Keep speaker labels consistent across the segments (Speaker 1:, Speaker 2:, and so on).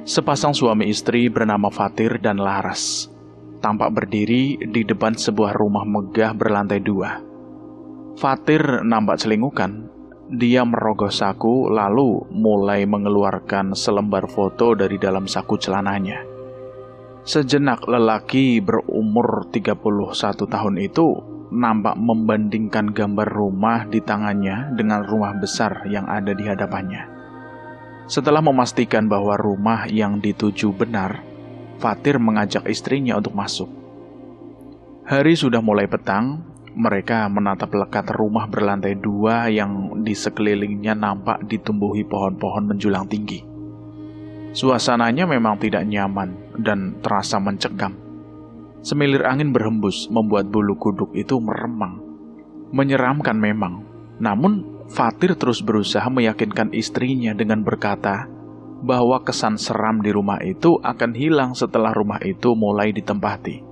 Speaker 1: Sepasang suami istri bernama Fatir dan Laras tampak berdiri di depan sebuah rumah megah berlantai 2. Fatir nampak celingukan. Dia merogoh saku lalu mulai mengeluarkan selembar foto dari dalam saku celananya. Sejenak lelaki berumur 31 tahun itu nampak membandingkan gambar rumah di tangannya dengan rumah besar yang ada di hadapannya. Setelah memastikan bahwa rumah yang dituju benar, Fatir mengajak istrinya untuk masuk. Hari sudah mulai petang, mereka menatap lekat rumah berlantai 2 yang di sekelilingnya nampak ditumbuhi pohon-pohon menjulang tinggi. Suasananya memang tidak nyaman dan terasa mencekam. Semilir angin berhembus membuat bulu kuduk itu meremang. Menyeramkan memang, namun Fatir terus berusaha meyakinkan istrinya dengan berkata bahwa kesan seram di rumah itu akan hilang setelah rumah itu mulai ditempati.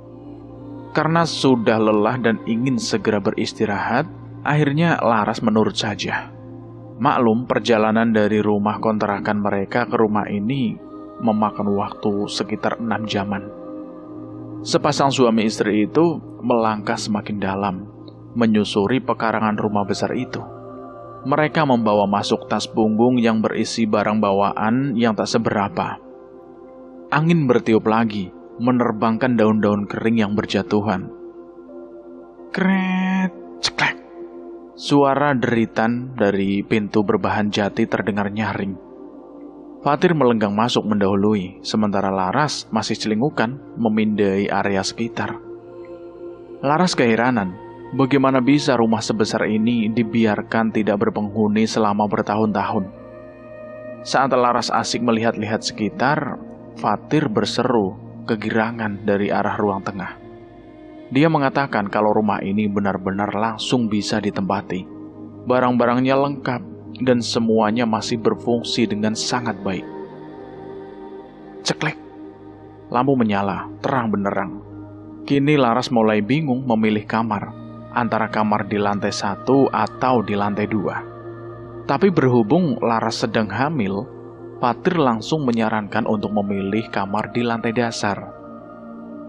Speaker 1: Karena sudah lelah dan ingin segera beristirahat, akhirnya Laras menurut saja. Maklum, perjalanan dari rumah kontrakan mereka ke rumah ini memakan waktu sekitar 6 jaman. Sepasang suami istri itu melangkah semakin dalam, menyusuri pekarangan rumah besar itu. Mereka membawa masuk tas punggung yang berisi barang bawaan yang tak seberapa. Angin bertiup lagi, menerbangkan daun-daun kering yang berjatuhan. Kret, ceklek. Suara deritan dari pintu berbahan jati terdengar nyaring. Fatir melenggang masuk mendahului, sementara Laras masih celingukan memindai area sekitar. Laras keheranan, bagaimana bisa rumah sebesar ini dibiarkan tidak berpenghuni selama bertahun-tahun. Saat Laras asik melihat-lihat sekitar, Fatir berseru kegirangan dari arah ruang tengah. Dia mengatakan kalau rumah ini benar-benar langsung bisa ditempati. Barang-barangnya lengkap dan semuanya masih berfungsi dengan sangat baik. Ceklek. Lampu menyala, terang benderang. Kini Laras mulai bingung memilih kamar, antara kamar di lantai 1 atau di lantai 2. Tapi berhubung Laras sedang hamil, Fatir langsung menyarankan untuk memilih kamar di lantai dasar.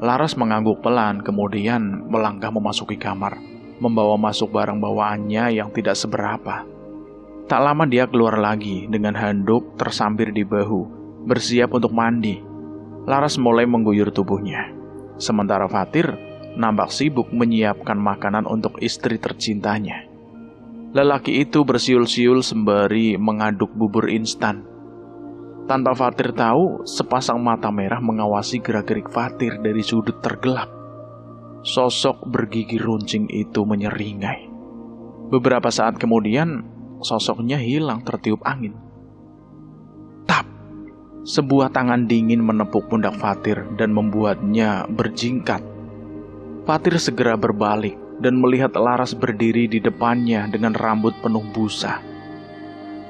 Speaker 1: Laras mengangguk pelan, kemudian melangkah memasuki kamar, membawa masuk barang bawaannya yang tidak seberapa. Tak lama dia keluar lagi dengan handuk tersampir di bahu, bersiap untuk mandi. Laras mulai mengguyur tubuhnya. Sementara Fatir nampak sibuk menyiapkan makanan untuk istri tercintanya. Lelaki itu bersiul-siul sembari mengaduk bubur instan. Tanpa Fatir tahu, sepasang mata merah mengawasi gerak-gerik Fatir dari sudut tergelap. Sosok bergigi runcing itu menyeringai. Beberapa saat kemudian, sosoknya hilang tertiup angin. Tap! Sebuah tangan dingin menepuk pundak Fatir dan membuatnya berjingkat. Fatir segera berbalik dan melihat Laras berdiri di depannya dengan rambut penuh busa.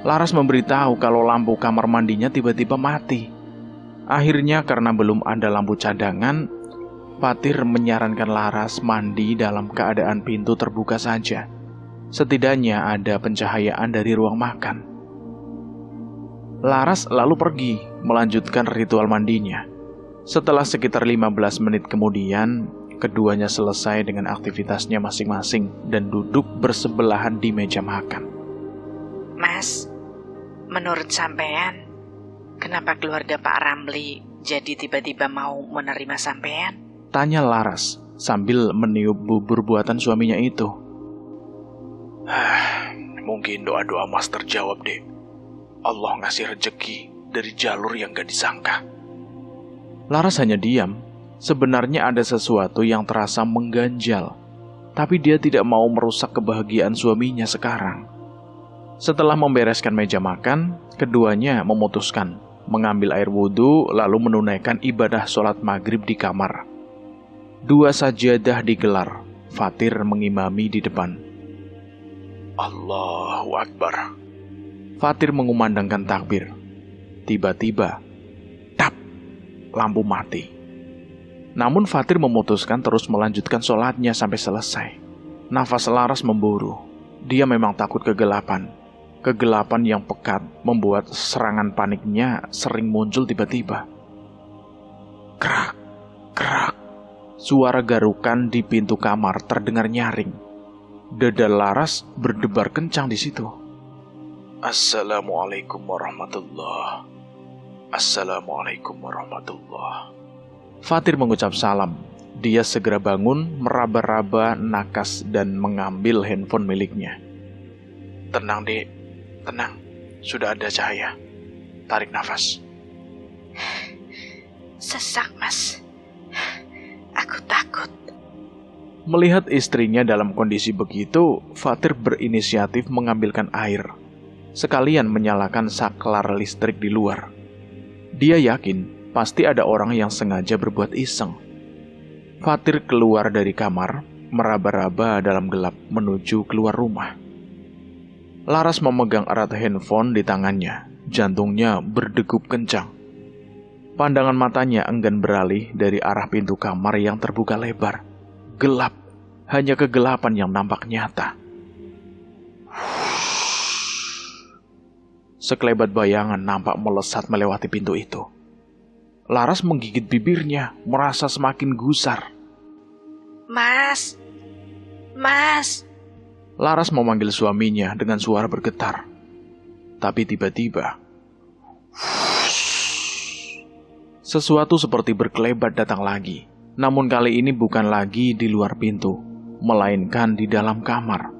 Speaker 1: Laras memberitahu kalau lampu kamar mandinya tiba-tiba mati. Akhirnya karena belum ada lampu cadangan, Fatir menyarankan Laras mandi dalam keadaan pintu terbuka saja. Setidaknya ada pencahayaan dari ruang makan. Laras lalu pergi melanjutkan ritual mandinya. Setelah sekitar 15 menit kemudian, keduanya selesai dengan aktivitasnya masing-masing dan duduk bersebelahan di meja makan.
Speaker 2: Mas, menurut sampean, kenapa keluarga Pak Ramli jadi tiba-tiba mau menerima sampean?
Speaker 1: Tanya Laras sambil meniup bubur buatan suaminya itu. Mungkin doa-doa Mas terjawab deh. Allah ngasih rejeki dari jalur yang gak disangka. Laras hanya diam. Sebenarnya ada sesuatu yang terasa mengganjal, tapi dia tidak mau merusak kebahagiaan suaminya sekarang. Setelah membereskan meja makan, keduanya memutuskan mengambil air wudhu lalu menunaikan ibadah sholat maghrib di kamar. 2 sajadah digelar, Fatir mengimami di depan. Allahu Akbar. Fatir mengumandangkan takbir. Tiba-tiba, tap, lampu mati. Namun Fatir memutuskan terus melanjutkan sholatnya sampai selesai. Nafas Laras memburu. Dia memang takut kegelapan. Kegelapan yang pekat membuat serangan paniknya sering muncul tiba-tiba. Krak, krak. Suara garukan di pintu kamar terdengar nyaring. Dada Laras berdebar kencang di situ. Assalamualaikum warahmatullah. Assalamualaikum warahmatullah. Fatir mengucap salam. Dia segera bangun, meraba-raba nakas dan mengambil handphone miliknya. Tenang, Dek. Tenang. Sudah ada cahaya. Tarik nafas.
Speaker 2: Sesak, Mas. Aku takut.
Speaker 1: Melihat istrinya dalam kondisi begitu, Fatir berinisiatif mengambilkan air. Sekalian menyalakan saklar listrik di luar. Dia yakin pasti ada orang yang sengaja berbuat iseng. Fatir keluar dari kamar, meraba-raba dalam gelap menuju keluar rumah. Laras memegang erat handphone di tangannya, jantungnya berdegup kencang. Pandangan matanya enggan beralih dari arah pintu kamar yang terbuka lebar. Gelap, hanya kegelapan yang nampak nyata. Sekelebat bayangan nampak melesat melewati pintu itu. Laras menggigit bibirnya, merasa semakin gusar.
Speaker 2: Mas! Mas!
Speaker 1: Laras memanggil suaminya dengan suara bergetar. Tapi tiba-tiba, sesuatu seperti berkelebat datang lagi. Namun kali ini bukan lagi di luar pintu, melainkan di dalam kamar.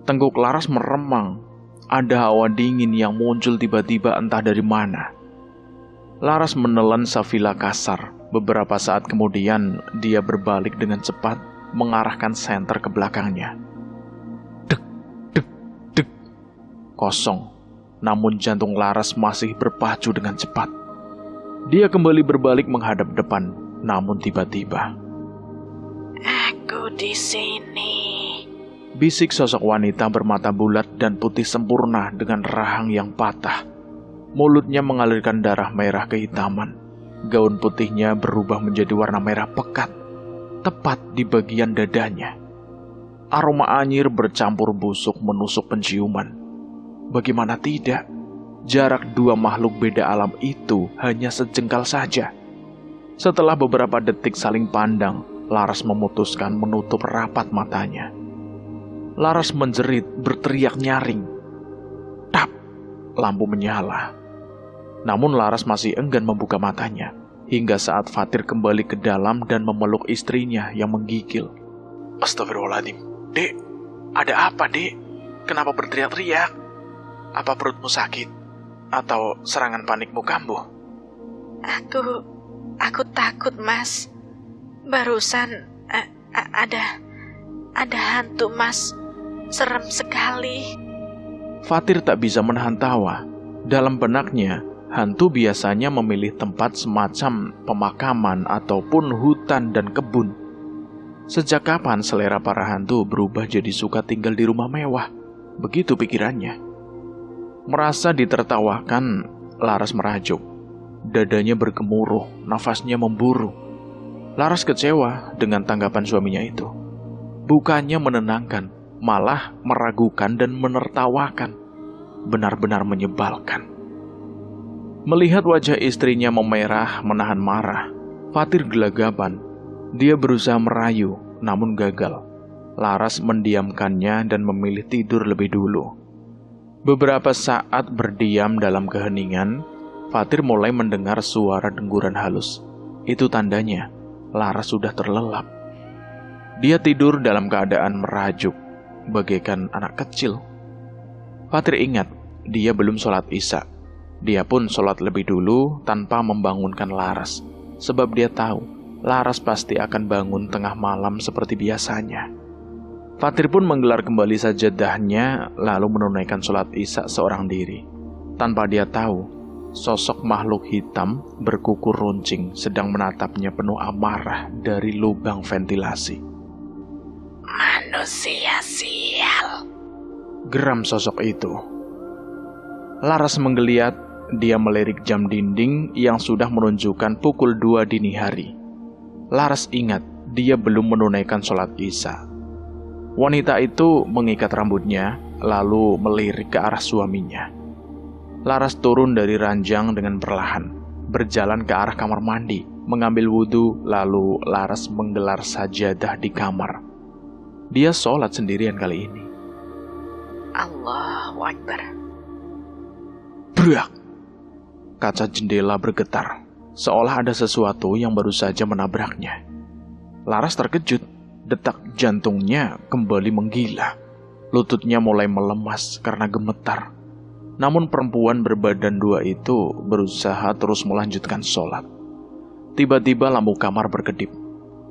Speaker 1: Tengkuk Laras meremang. Ada hawa dingin yang muncul tiba-tiba entah dari mana. Laras menelan Safila kasar. Beberapa saat kemudian, dia berbalik dengan cepat, mengarahkan senter ke belakangnya. Dek, dek, dek. Kosong. Namun jantung Laras masih berpacu dengan cepat. Dia kembali berbalik menghadap depan. Namun tiba-tiba,
Speaker 2: Aku di sini.
Speaker 1: bisik sosok wanita bermata bulat dan putih sempurna dengan rahang yang patah. Mulutnya mengalirkan darah merah kehitaman. Gaun putihnya berubah menjadi warna merah pekat, tepat di bagian dadanya. Aroma anyir bercampur busuk menusuk penciuman. Bagaimana tidak? Jarak dua makhluk beda alam itu hanya sejengkal saja. Setelah beberapa detik saling pandang, Laras memutuskan menutup rapat matanya. Laras menjerit, berteriak nyaring. Tap! Lampu menyala. Namun Laras masih enggan membuka matanya, hingga saat Fatir kembali ke dalam dan memeluk istrinya yang menggigil. Astagfirullahaladzim. Dek, ada apa, Dek? Kenapa berteriak-teriak? Apa perutmu sakit? Atau serangan panikmu kambuh?
Speaker 2: Aku takut, Mas. Barusan ada hantu, Mas. Serem sekali.
Speaker 1: Fatir tak bisa menahan tawa. Dalam benaknya, hantu biasanya memilih tempat semacam pemakaman ataupun hutan dan kebun. Sejak kapan selera para hantu berubah jadi suka tinggal di rumah mewah? Begitu pikirannya. Merasa ditertawakan, Laras merajuk. Dadanya bergemuruh, nafasnya memburu. Laras kecewa dengan tanggapan suaminya itu. Bukannya menenangkan, malah meragukan dan menertawakan. Benar-benar menyebalkan. Melihat wajah istrinya memerah menahan marah, Fatir gelagapan. Dia berusaha merayu, namun gagal. Laras mendiamkannya dan memilih tidur lebih dulu. Beberapa saat berdiam dalam keheningan, Fatir mulai mendengar suara dengguran halus. Itu tandanya Laras sudah terlelap. Dia tidur dalam keadaan merajuk, bagaikan anak kecil. Fatir ingat, dia belum sholat isya. Dia pun sholat lebih dulu tanpa membangunkan Laras, sebab dia tahu Laras pasti akan bangun tengah malam seperti biasanya. Fatir pun menggelar kembali sajadahnya, lalu menunaikan sholat isya seorang diri. Tanpa dia tahu, sosok makhluk hitam berkuku runcing sedang menatapnya penuh amarah dari lubang ventilasi.
Speaker 2: Manusia sial.
Speaker 1: Geram sosok itu. Laras menggeliat, dia melirik jam dinding yang sudah menunjukkan pukul 2 dini hari. Laras ingat, dia belum menunaikan sholat isya. Wanita itu mengikat rambutnya, lalu melirik ke arah suaminya. Laras turun dari ranjang dengan perlahan, berjalan ke arah kamar mandi, mengambil wudhu, lalu Laras menggelar sajadah di kamar. Dia sholat sendirian kali ini.
Speaker 2: Allahu Akbar.
Speaker 1: Brak! Kaca jendela bergetar, seolah ada sesuatu yang baru saja menabraknya. Laras terkejut, detak jantungnya kembali menggila. Lututnya mulai melemas karena gemetar. Namun perempuan berbadan dua itu berusaha terus melanjutkan sholat. Tiba-tiba lampu kamar berkedip.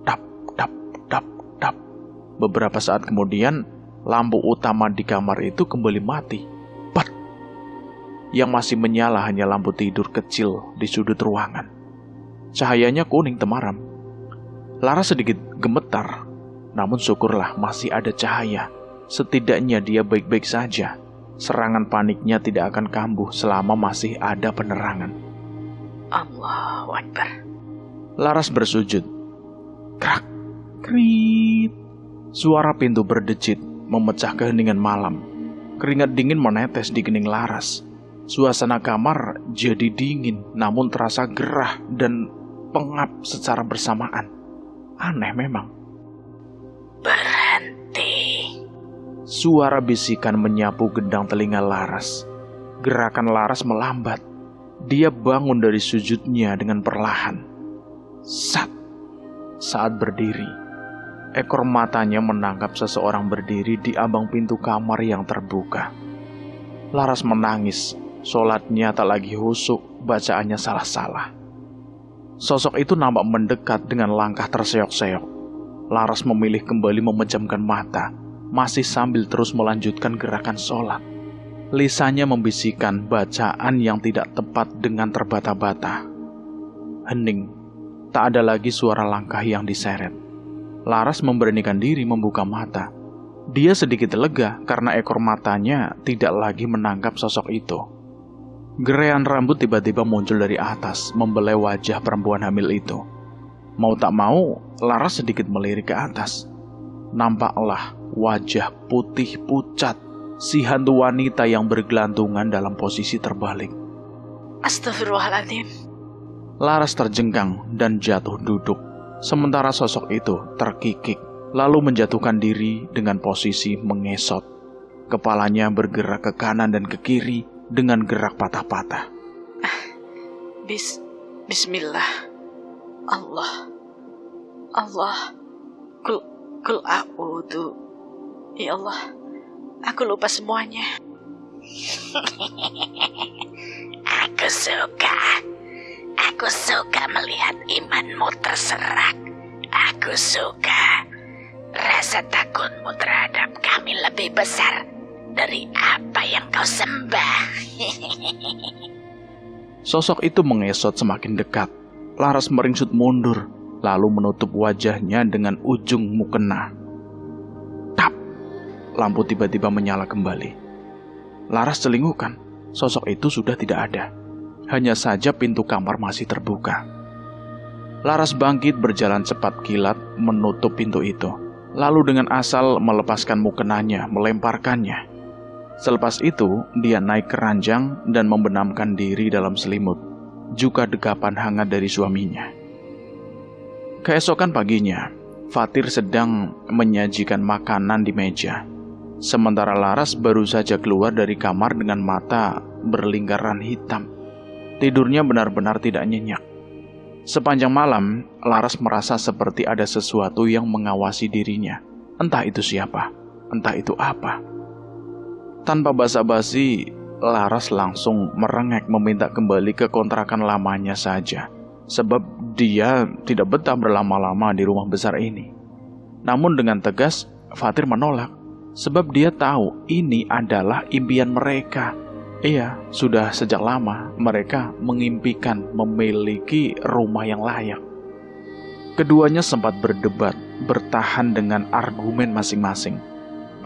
Speaker 1: Tap, tap, tap, tap. Beberapa saat kemudian, lampu utama di kamar itu kembali mati. Pat! Yang masih menyala hanya lampu tidur kecil di sudut ruangan. Cahayanya kuning temaram. Laras sedikit gemetar, namun syukurlah masih ada cahaya. Setidaknya dia baik-baik saja. Serangan paniknya tidak akan kambuh selama masih ada penerangan.
Speaker 2: Allahu Akbar.
Speaker 1: Laras bersujud. Krak, krit. Suara pintu berdecit memecah keheningan malam. Keringat dingin menetes di kening Laras. Suasana kamar jadi dingin, namun terasa gerah dan pengap secara bersamaan. Aneh memang.
Speaker 2: Berhenti.
Speaker 1: Suara bisikan menyapu gendang telinga Laras. Gerakan Laras melambat. Dia bangun dari sujudnya dengan perlahan. Sat! Saat berdiri, ekor matanya menangkap seseorang berdiri di ambang pintu kamar yang terbuka. Laras menangis. Sholatnya tak lagi khusyuk, bacaannya salah-salah. Sosok itu nampak mendekat dengan langkah terseok-seok. Laras memilih kembali memejamkan mata, masih sambil terus melanjutkan gerakan sholat. Lisannya membisikkan bacaan yang tidak tepat dengan terbata-bata. Hening, tak ada lagi suara langkah yang diseret. Laras memberanikan diri membuka mata. Dia sedikit lega karena ekor matanya tidak lagi menangkap sosok itu. Gerean rambut tiba-tiba muncul dari atas, membelai wajah perempuan hamil itu. Mau tak mau, Laras sedikit melirik ke atas. Nampaklah wajah putih pucat si hantu wanita yang bergelantungan dalam posisi terbalik.
Speaker 2: Astagfirullahaladzim.
Speaker 1: Laras terjengkang dan jatuh duduk, sementara sosok itu terkikik, lalu menjatuhkan diri dengan posisi mengesot. Kepalanya bergerak ke kanan dan ke kiri dengan gerak patah-patah.
Speaker 2: Bismillah. Allah. Kul a'udhu. Ya Allah, aku lupa semuanya. Aku suka melihat imanmu terserak. Aku suka rasa takutmu terhadap kami lebih besar dari apa yang kau sembah.
Speaker 1: Sosok itu mengesot semakin dekat. Laras meringsut mundur, lalu menutup wajahnya dengan ujung mukena. Tap! Lampu tiba-tiba menyala kembali. Laras celingukan. Sosok itu sudah tidak ada. Hanya saja pintu kamar masih terbuka. Laras bangkit berjalan cepat kilat menutup pintu itu. Lalu dengan asal melepaskan mukenanya, melemparkannya. Selepas itu, dia naik ke ranjang dan membenamkan diri dalam selimut, juga dekapan hangat dari suaminya. Keesokan paginya, Fatir sedang menyajikan makanan di meja. Sementara Laras baru saja keluar dari kamar dengan mata berlingkaran hitam. Tidurnya benar-benar tidak nyenyak. Sepanjang malam, Laras merasa seperti ada sesuatu yang mengawasi dirinya. Entah itu siapa, entah itu apa. Tanpa basa-basi, Laras langsung merengek meminta kembali ke kontrakan lamanya saja. Sebab dia tidak betah berlama-lama di rumah besar ini. Namun dengan tegas, Fatir menolak. Sebab dia tahu ini adalah impian mereka. Iya, sudah sejak lama mereka mengimpikan memiliki rumah yang layak. Keduanya sempat berdebat, bertahan dengan argumen masing-masing.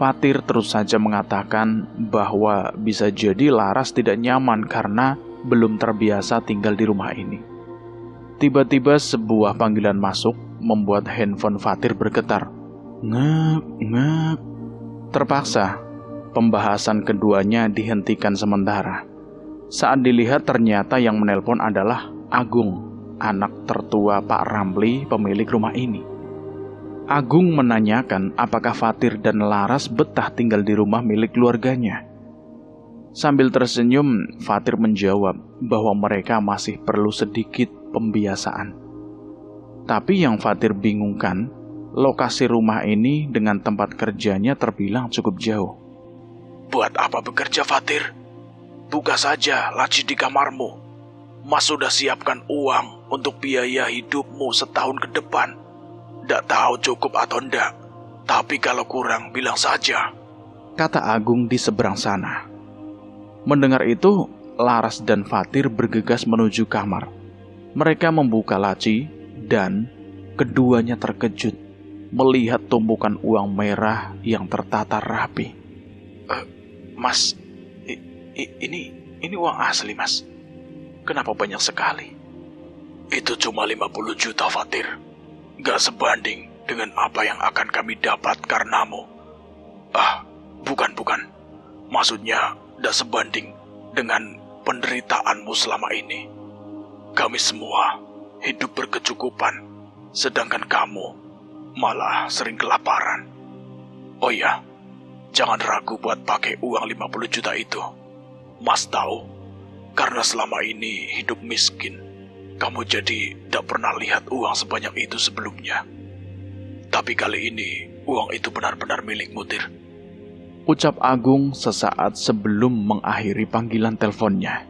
Speaker 1: Fatir terus saja mengatakan bahwa bisa jadi Laras tidak nyaman karena belum terbiasa tinggal di rumah ini. Tiba-tiba sebuah panggilan masuk membuat handphone Fatir bergetar. Ngep, ngep. Terpaksa, pembahasan keduanya dihentikan sementara. Saat dilihat ternyata yang menelpon adalah Agung, anak tertua Pak Ramli, pemilik rumah ini. Agung menanyakan apakah Fatir dan Laras betah tinggal di rumah milik keluarganya. Sambil tersenyum, Fatir menjawab bahwa mereka masih perlu sedikit pembiasaan. Tapi yang Fatir bingungkan, lokasi rumah ini dengan tempat kerjanya terbilang cukup jauh.
Speaker 3: Buat apa bekerja, Fatir? Buka saja laci di kamarmu. Mas sudah siapkan uang untuk biaya hidupmu setahun ke depan. Nggak tahu cukup atau enggak, tapi kalau kurang bilang saja,
Speaker 1: kata Agung di seberang sana. Mendengar itu, Laras dan Fatir bergegas menuju kamar. Mereka membuka laci dan keduanya terkejut melihat tumpukan uang merah yang tertata rapi.
Speaker 3: Mas, ini uang asli, Mas. Kenapa banyak sekali? Itu cuma 50 juta, Fatir. Gak sebanding dengan apa yang akan kami dapat karenamu. Bukan. Maksudnya, gak sebanding dengan penderitaanmu selama ini. Kami semua hidup berkecukupan, sedangkan kamu malah sering kelaparan. Oh ya, jangan ragu buat pakai uang 50 juta itu. Mas tahu, karena selama ini hidup miskin, kamu jadi tidak pernah lihat uang sebanyak itu sebelumnya. Tapi kali ini, uang itu benar-benar milikmu, Tir.
Speaker 1: Ucap Agung sesaat sebelum mengakhiri panggilan teleponnya.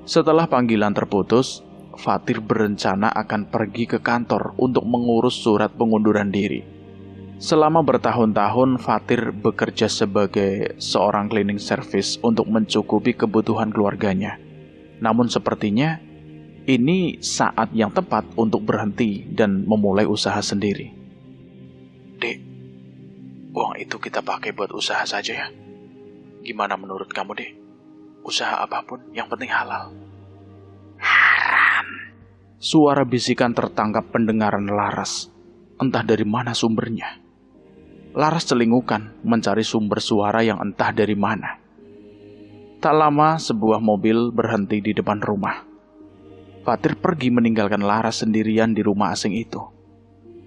Speaker 1: Setelah panggilan terputus, Fatir berencana akan pergi ke kantor untuk mengurus surat pengunduran diri. Selama bertahun-tahun, Fatir bekerja sebagai seorang cleaning service untuk mencukupi kebutuhan keluarganya. Namun sepertinya, ini saat yang tepat untuk berhenti dan memulai usaha sendiri.
Speaker 3: Dek, uang itu kita pakai buat usaha saja ya. Gimana menurut kamu, Dek? Usaha apapun, yang penting halal.
Speaker 2: Haram.
Speaker 1: Suara bisikan tertangkap pendengaran Laras. Entah dari mana sumbernya. Laras celingukan mencari sumber suara yang entah dari mana. Tak lama, sebuah mobil berhenti di depan rumah. Fatir pergi meninggalkan Laras sendirian di rumah asing itu.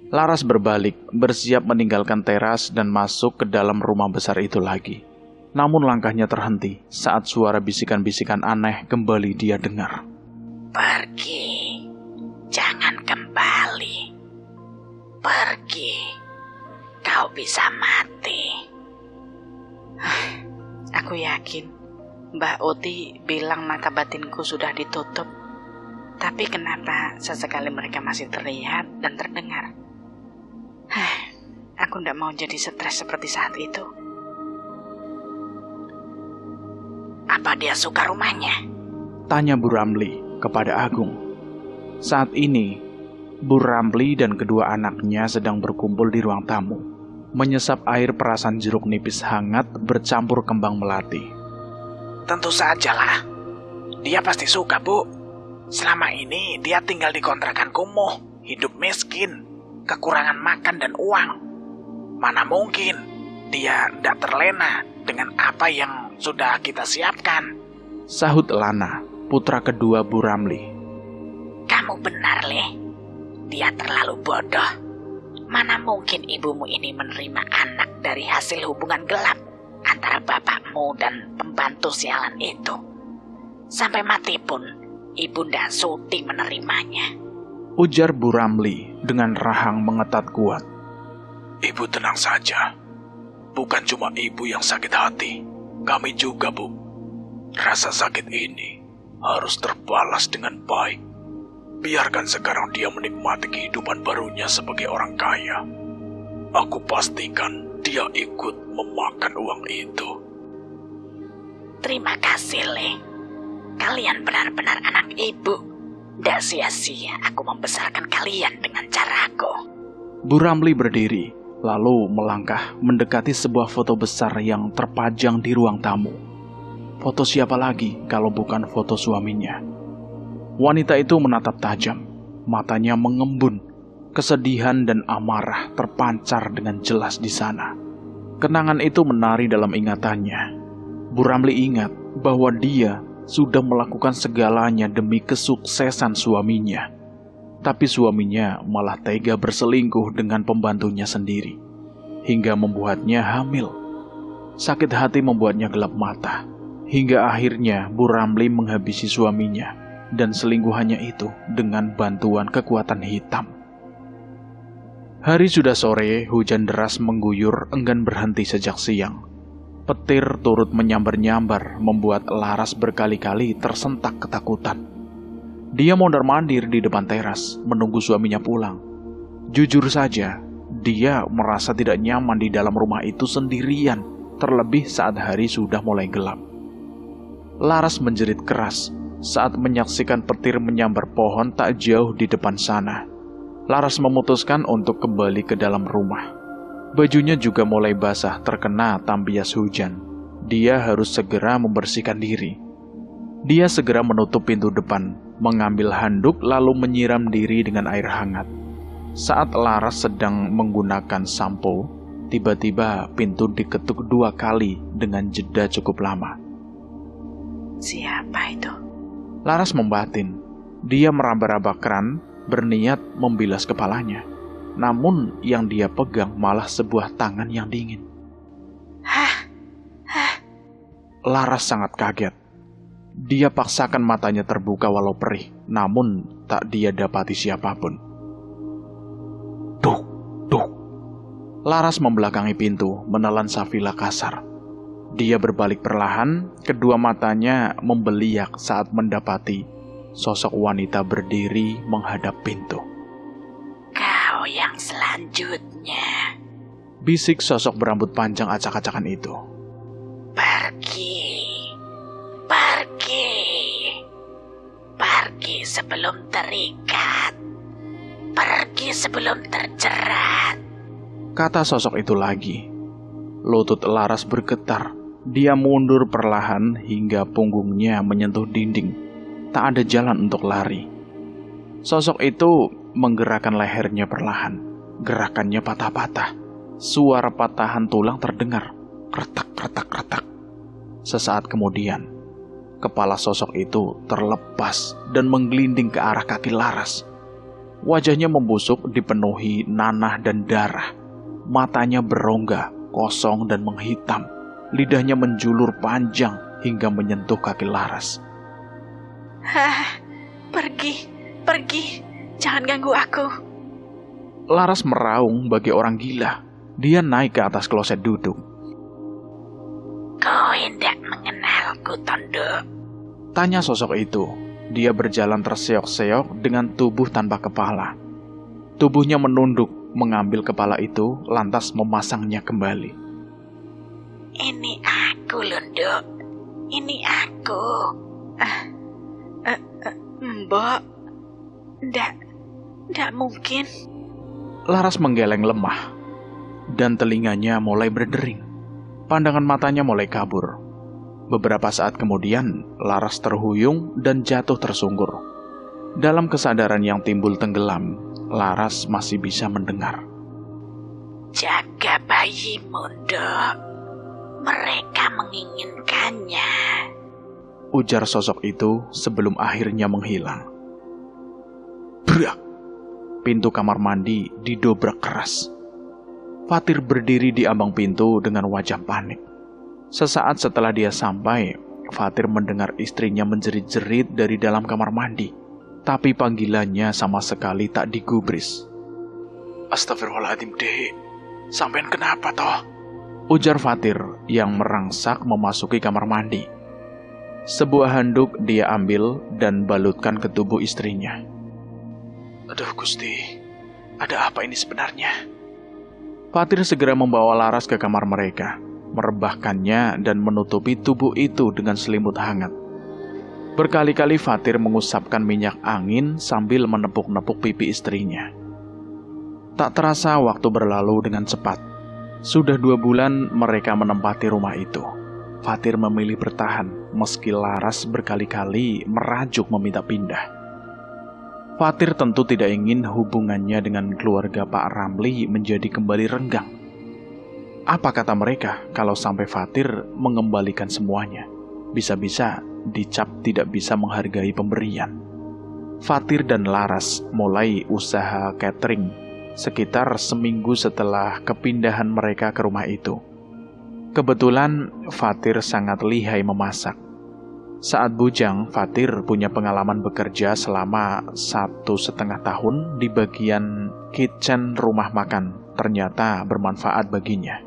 Speaker 1: Laras berbalik, bersiap meninggalkan teras dan masuk ke dalam rumah besar itu lagi. Namun langkahnya terhenti saat suara bisikan-bisikan aneh kembali dia dengar.
Speaker 2: Pergi, jangan kembali. Pergi, kau bisa mati. Aku yakin Mbak Uti bilang mata batinku sudah ditutup. Tapi kenapa sesekali mereka masih terlihat dan terdengar? Aku tidak mau jadi stres seperti saat itu. Apa dia suka rumahnya?
Speaker 1: Tanya Bu Ramli kepada Agung. Saat ini, Bu Ramli dan kedua anaknya sedang berkumpul di ruang tamu, menyesap air perasan jeruk nipis hangat bercampur kembang melati.
Speaker 3: Tentu sajalah. Dia pasti suka, Bu. Selama ini dia tinggal di kontrakan kumuh, hidup miskin, kekurangan makan dan uang. Mana mungkin dia tidak terlena dengan apa yang sudah kita siapkan.
Speaker 1: Sahut Lana, putra kedua Bu Ramli.
Speaker 2: Kamu benar, Le. Dia terlalu bodoh. Mana mungkin ibumu ini menerima anak dari hasil hubungan gelap antara bapakmu dan pembantu sialan itu. Sampai mati pun, ibu ndak sudi menerimanya.
Speaker 1: Ujar Bu Ramli dengan rahang mengetat kuat.
Speaker 3: Ibu tenang saja. Bukan cuma ibu yang sakit hati. Kami juga, Bu. Rasa sakit ini harus terbalas dengan baik. Biarkan sekarang dia menikmati kehidupan barunya sebagai orang kaya. Aku pastikan dia ikut memakan uang itu.
Speaker 2: Terima kasih, Le. Kalian benar-benar anak ibu. Tidak sia-sia aku membesarkan kalian dengan caraku.
Speaker 1: Bu Ramli berdiri, lalu melangkah mendekati sebuah foto besar yang terpajang di ruang tamu. Foto siapa lagi kalau bukan foto suaminya? Wanita itu menatap tajam, matanya mengembun, kesedihan dan amarah terpancar dengan jelas di sana. Kenangan itu menari dalam ingatannya. Bu Ramli ingat bahwa dia sudah melakukan segalanya demi kesuksesan suaminya. Tapi suaminya malah tega berselingkuh dengan pembantunya sendiri, hingga membuatnya hamil. Sakit hati membuatnya gelap mata, hingga akhirnya Bu Ramli menghabisi suaminya dan selingkuhannya itu dengan bantuan kekuatan hitam. Hari sudah sore, hujan deras mengguyur enggan berhenti sejak siang. Petir turut menyambar-nyambar membuat Laras berkali-kali tersentak ketakutan. Dia mondar-mandir di depan teras menunggu suaminya pulang. Jujur saja, dia merasa tidak nyaman di dalam rumah itu sendirian, terlebih saat hari sudah mulai gelap. Laras menjerit keras saat menyaksikan petir menyambar pohon tak jauh di depan sana. Laras memutuskan untuk kembali ke dalam rumah. Bajunya juga mulai basah terkena tampias hujan. Dia harus segera membersihkan diri. Dia segera menutup pintu depan, mengambil handuk lalu menyiram diri dengan air hangat. Saat Laras sedang menggunakan sampo, tiba-tiba pintu diketuk 2 kali dengan jeda cukup lama.
Speaker 2: Siapa itu?
Speaker 1: Laras membatin. Dia meraba-raba keran, berniat membilas kepalanya. Namun yang dia pegang malah sebuah tangan yang dingin.
Speaker 2: Hah?
Speaker 1: Laras sangat kaget. Dia paksakan matanya terbuka walau perih, namun tak dia dapati siapapun. Duk, duk. Laras membelakangi pintu, menelan Safila kasar. Dia berbalik perlahan, kedua matanya membeliak saat mendapati sosok wanita berdiri menghadap pintu.
Speaker 2: Kau yang selanjutnya.
Speaker 1: Bisik sosok berambut panjang acak-acakan itu.
Speaker 2: Pergi sebelum terikat. Pergi sebelum terjerat.
Speaker 1: Kata sosok itu lagi. Lutut Laras bergetar. Dia mundur perlahan hingga punggungnya menyentuh dinding. Tak ada jalan untuk lari. Sosok itu menggerakkan lehernya perlahan. Gerakannya patah-patah. Suara patahan tulang terdengar. Kretak-kretak-kretak. Sesaat kemudian, kepala sosok itu terlepas dan menggelinding ke arah kaki Laras. Wajahnya membusuk dipenuhi nanah dan darah. Matanya berongga, kosong dan menghitam. Lidahnya menjulur panjang hingga menyentuh kaki Laras.
Speaker 2: Pergi. Jangan ganggu aku.
Speaker 1: Laras meraung bagi orang gila. Dia naik ke atas kloset duduk.
Speaker 2: Kau hendak mengenalku, Tondo?
Speaker 1: Tanya sosok itu. Dia berjalan terseok-seok dengan tubuh tanpa kepala. Tubuhnya menunduk, mengambil kepala itu, lantas memasangnya kembali.
Speaker 2: Ini aku, Londo. Ini aku. Mbok. Ndak mungkin.
Speaker 1: Laras menggeleng lemah, dan telinganya mulai berdering. Pandangan matanya mulai kabur. Beberapa saat kemudian, Laras terhuyung dan jatuh tersungkur. Dalam kesadaran yang timbul tenggelam, Laras masih bisa mendengar.
Speaker 2: Jaga bayimu, Dok. Mereka menginginkannya.
Speaker 1: Ujar sosok itu sebelum akhirnya menghilang. Brak! Pintu kamar mandi didobrak keras. Fatir berdiri di ambang pintu dengan wajah panik. Sesaat setelah dia sampai, Fatir mendengar istrinya menjerit-jerit dari dalam kamar mandi. Tapi panggilannya sama sekali tak digubris.
Speaker 3: Astagfirullahaladzim, Dek. Sampean kenapa toh?
Speaker 1: Ujar Fatir yang merangsak memasuki kamar mandi. Sebuah handuk dia ambil dan balutkan ke tubuh istrinya.
Speaker 3: Aduh Gusti, ada apa ini sebenarnya?
Speaker 1: Fatir segera membawa Laras ke kamar mereka, merebahkannya dan menutupi tubuh itu dengan selimut hangat. Berkali-kali Fatir mengusapkan minyak angin sambil menepuk-nepuk pipi istrinya. Tak terasa waktu berlalu dengan cepat. Sudah 2 bulan mereka menempati rumah itu. Fatir memilih bertahan meski Laras berkali-kali merajuk meminta pindah. Fatir tentu tidak ingin hubungannya dengan keluarga Pak Ramli menjadi kembali renggang. Apa kata mereka kalau sampai Fatir mengembalikan semuanya? Bisa-bisa dicap tidak bisa menghargai pemberian. Fatir dan Laras mulai usaha catering sekitar seminggu setelah kepindahan mereka ke rumah itu. Kebetulan Fatir sangat lihai memasak. Saat bujang, Fatir punya pengalaman bekerja selama 1,5 tahun di bagian kitchen rumah makan. Ternyata bermanfaat baginya.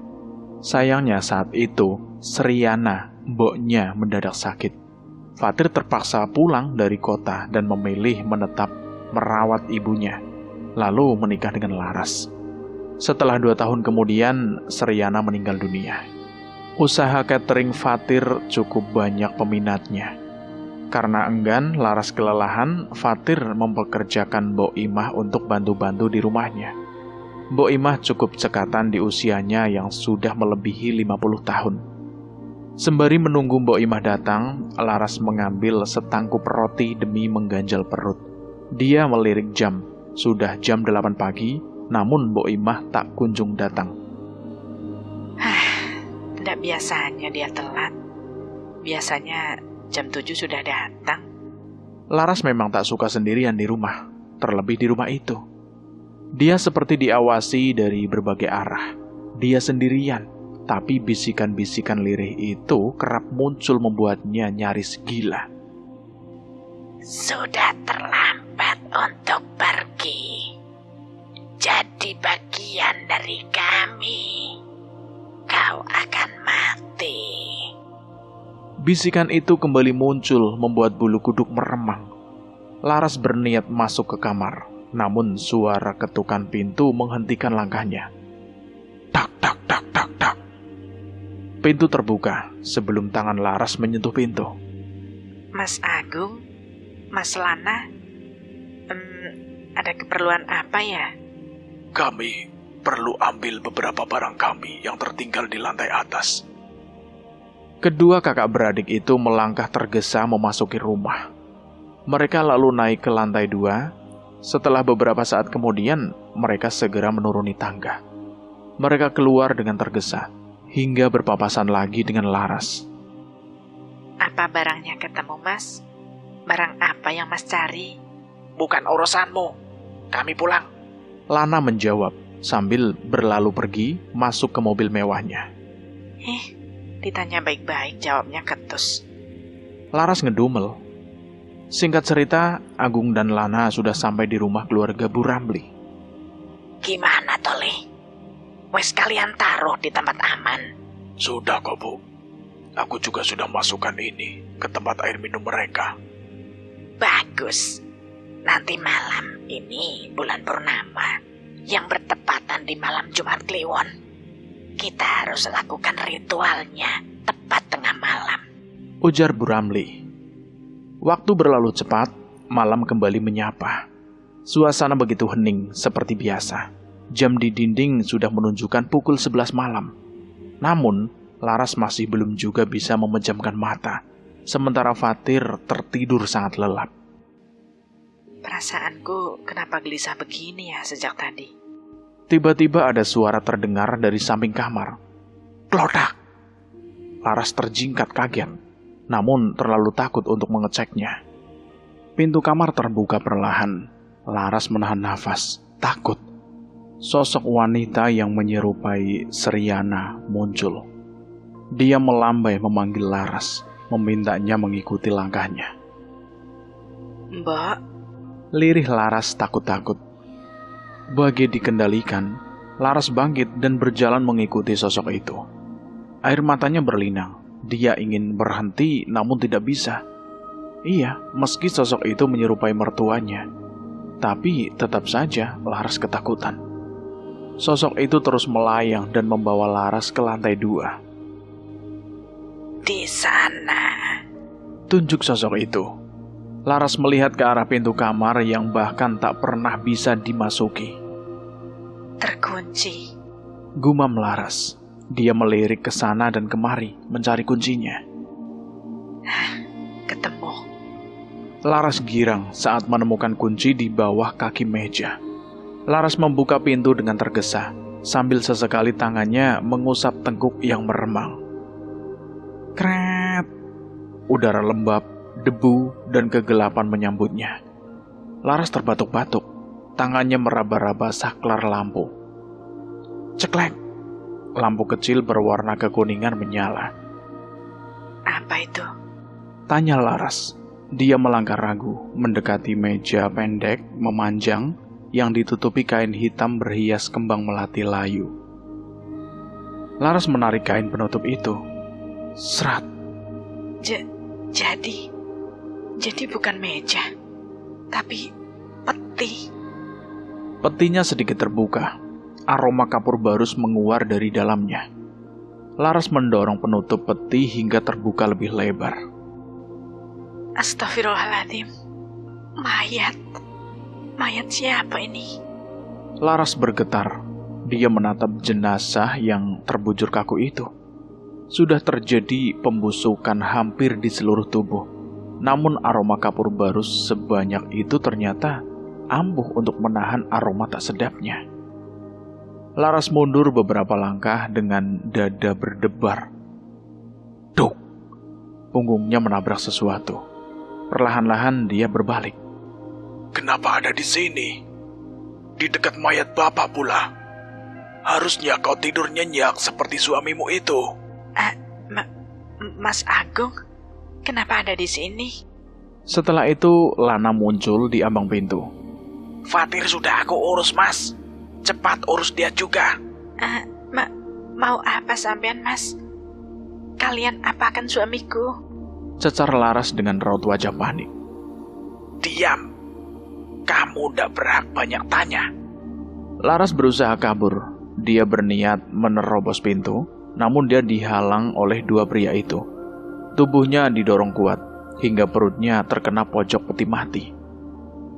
Speaker 1: Sayangnya saat itu, Sriana, mboknya mendadak sakit. Fatir terpaksa pulang dari kota dan memilih menetap merawat ibunya, lalu menikah dengan Laras. Setelah 2 tahun kemudian, Sriana meninggal dunia. Usaha catering Fatir cukup banyak peminatnya. Karena enggan, Laras kelelahan, Fatir mempekerjakan Mbok Imah untuk bantu-bantu di rumahnya. Mbok Imah cukup cekatan di usianya yang sudah melebihi 50 tahun. Sembari menunggu Mbok Imah datang, Laras mengambil setangkup roti demi mengganjal perut. Dia melirik jam, sudah jam 8 pagi, namun Mbok Imah tak kunjung datang.
Speaker 2: Tidak biasanya dia telat. Biasanya jam 7 sudah datang.
Speaker 1: Laras memang tak suka sendirian di rumah, terlebih di rumah itu. Dia seperti diawasi dari berbagai arah. Dia sendirian, tapi bisikan-bisikan lirih itu kerap muncul membuatnya nyaris gila.
Speaker 2: Sudah terlambat untuk pergi. Jadi bagian dari kami. Kau akan mati.
Speaker 1: Bisikan itu kembali muncul membuat bulu kuduk meremang. Laras berniat masuk ke kamar, namun suara ketukan pintu menghentikan langkahnya. Tak, tak, tak, tak, tak. Pintu terbuka sebelum tangan Laras menyentuh pintu.
Speaker 2: Mas Agung, Mas Lana, ada keperluan apa ya?
Speaker 3: Kami perlu ambil beberapa barang kami yang tertinggal di lantai atas.
Speaker 1: Kedua kakak beradik itu melangkah tergesa memasuki rumah. Mereka lalu naik ke lantai 2. Setelah beberapa saat kemudian, mereka segera menuruni tangga. Mereka keluar dengan tergesa, hingga berpapasan lagi dengan Laras.
Speaker 2: Apa barangnya ketemu, Mas? Barang apa yang Mas cari?
Speaker 3: Bukan urusanmu. Kami pulang.
Speaker 1: Lana menjawab sambil berlalu pergi masuk ke mobil mewahnya.
Speaker 2: Ditanya baik-baik, jawabnya ketus.
Speaker 1: Laras ngedumel. Singkat cerita, Agung dan Lana sudah sampai di rumah keluarga Bu Ramli.
Speaker 2: Gimana, Tole? Wes kalian taruh di tempat aman?
Speaker 3: Sudah kok, Bu. Aku juga sudah masukkan ini ke tempat air minum mereka.
Speaker 2: Bagus. Nanti malam ini bulan purnama yang bertepatan di malam Jumat Kliwon. Kita harus lakukan ritualnya tepat tengah malam,
Speaker 1: ujar Bu Ramli. Waktu berlalu cepat, malam kembali menyapa. Suasana begitu hening seperti biasa. Jam di dinding sudah menunjukkan pukul 11 malam. Namun, Laras masih belum juga bisa memejamkan mata. Sementara Fatir tertidur sangat lelap.
Speaker 2: Perasaanku kenapa gelisah begini ya sejak tadi?
Speaker 1: Tiba-tiba ada suara terdengar dari samping kamar. Klodak! Laras terjingkat kaget, namun terlalu takut untuk mengeceknya. Pintu kamar terbuka perlahan. Laras menahan nafas, takut. Sosok wanita yang menyerupai Sriana muncul. Dia melambai memanggil Laras, memintanya mengikuti langkahnya.
Speaker 2: Mbak,
Speaker 1: lirih Laras takut-takut. Bagi dikendalikan, Laras bangkit dan berjalan mengikuti sosok itu. Air matanya berlinang. Dia ingin berhenti namun tidak bisa. Iya, meski sosok itu menyerupai mertuanya, tapi tetap saja Laras ketakutan. Sosok itu terus melayang dan membawa Laras ke lantai 2.
Speaker 2: Di sana,
Speaker 1: tunjuk sosok itu. Laras melihat ke arah pintu kamar yang bahkan tak pernah bisa dimasuki.
Speaker 2: Terkunci,
Speaker 1: gumam Laras. Dia melirik ke sana dan kemari mencari kuncinya.
Speaker 2: Ketemu.
Speaker 1: Laras girang saat menemukan kunci di bawah kaki meja. Laras membuka pintu dengan tergesa. sambil sesekali tangannya mengusap tengkuk yang meremang. Kret! Udara lembab, debu, dan kegelapan menyambutnya. Laras terbatuk-batuk, tangannya meraba-raba saklar lampu. Ceklek! Lampu kecil berwarna kekuningan menyala.
Speaker 2: Apa itu?
Speaker 1: Tanya Laras. Dia melangkah ragu, mendekati meja pendek, memanjang, yang ditutupi kain hitam berhias kembang melati layu. Laras menarik kain penutup itu. Serat.
Speaker 2: Jadi bukan meja, tapi peti.
Speaker 1: Petinya sedikit terbuka. Aroma kapur barus menguar dari dalamnya. Laras mendorong penutup peti hingga terbuka lebih lebar.
Speaker 2: Astagfirullahaladzim. Mayat siapa ini?
Speaker 1: Laras bergetar. Dia menatap jenazah yang terbujur kaku itu. Sudah terjadi pembusukan hampir di seluruh tubuh. Namun aroma kapur barus sebanyak itu ternyata ampuh untuk menahan aroma tak sedapnya. Laras mundur beberapa langkah dengan dada berdebar. Duk! Punggungnya menabrak sesuatu. Perlahan-lahan dia berbalik.
Speaker 3: Kenapa ada di sini? Di dekat mayat bapak pula. Harusnya kau tidur nyenyak seperti suamimu itu.
Speaker 2: Mas Agung, kenapa ada di sini?
Speaker 1: Setelah itu, Lana muncul di ambang pintu.
Speaker 3: Fatir sudah aku urus, Mas. Cepat urus dia juga.
Speaker 2: Mau apa sampean, Mas? Kalian apakan suamiku?
Speaker 1: Cecar Laras dengan raut wajah panik.
Speaker 3: Diam. Kamu tidak berhak banyak tanya.
Speaker 1: Laras berusaha kabur. Dia berniat menerobos pintu, namun dia dihalang oleh dua pria itu. Tubuhnya didorong kuat, hingga perutnya terkena pojok peti mati.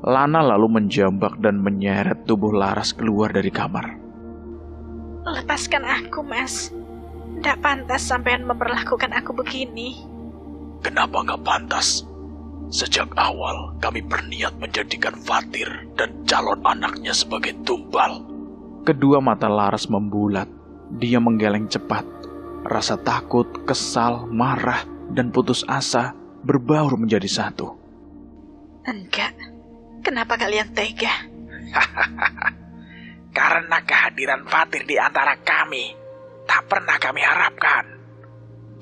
Speaker 1: Lana lalu menjambak dan menyeret tubuh Laras keluar dari kamar.
Speaker 2: Lepaskan aku, Mas. Tidak pantas sampean memperlakukan aku begini.
Speaker 3: Kenapa nggak pantas? Sejak awal kami berniat menjadikan Fatir dan calon anaknya sebagai tumbal.
Speaker 1: Kedua mata Laras membulat. Dia menggeleng cepat. Rasa takut, kesal, marah, dan putus asa berbaur menjadi satu.
Speaker 2: Enggak. Kenapa kalian tega?
Speaker 3: Karena kehadiran Fatir di antara kami tak pernah kami harapkan.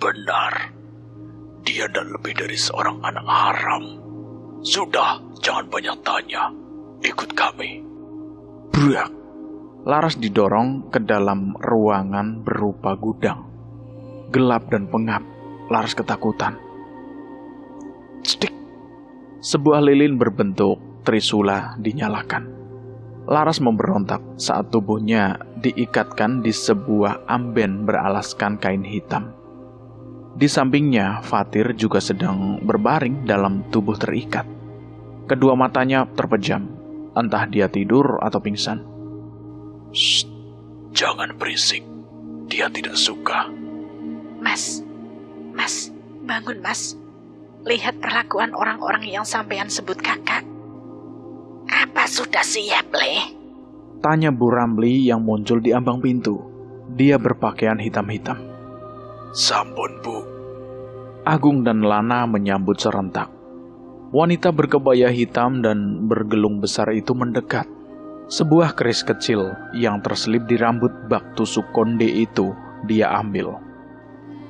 Speaker 3: Benar. Dia dan lebih dari seorang anak haram. Sudah, jangan banyak tanya. Ikut kami.
Speaker 1: Brak! Laras didorong ke dalam ruangan berupa gudang. Gelap dan pengap. Laras ketakutan. Cedik! Sebuah lilin berbentuk trisula dinyalakan. Laras memberontak saat tubuhnya diikatkan di sebuah amben beralaskan kain hitam. Di sampingnya, Fatir juga sedang berbaring dalam tubuh terikat. Kedua matanya terpejam, entah dia tidur atau pingsan.
Speaker 3: Shh, jangan berisik. Dia tidak suka.
Speaker 2: Mas, bangun, Mas. Lihat perlakuan orang-orang yang sampean sebut kakak.
Speaker 4: Apa sudah siap, Le?
Speaker 1: Tanya Bu Ramli yang muncul di ambang pintu. Dia berpakaian hitam-hitam.
Speaker 3: Sampun, Bu.
Speaker 1: Agung dan Lana menyambut serentak. Wanita berkebaya hitam dan bergelung besar itu mendekat. Sebuah keris kecil yang terselip di rambut bak tusuk konde itu dia ambil.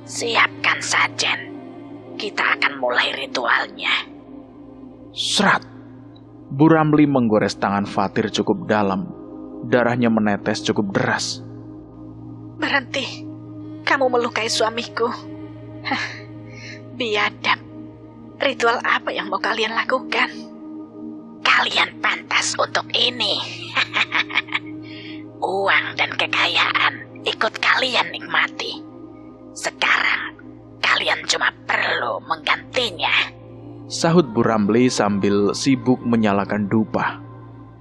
Speaker 4: Siapkan sajen. Kita akan mulai ritualnya.
Speaker 1: Serat! Bu Ramli menggores tangan Fatir cukup dalam. Darahnya menetes cukup deras.
Speaker 2: Berhenti. Kamu melukai suamiku. Biadab. Ritual apa yang mau kalian lakukan?
Speaker 4: Kalian pantas untuk ini. Uang dan kekayaan ikut kalian nikmati. Sekarang, kalian cuma perlu menggantinya.
Speaker 1: Sahut Bu Ramli sambil sibuk menyalakan dupa.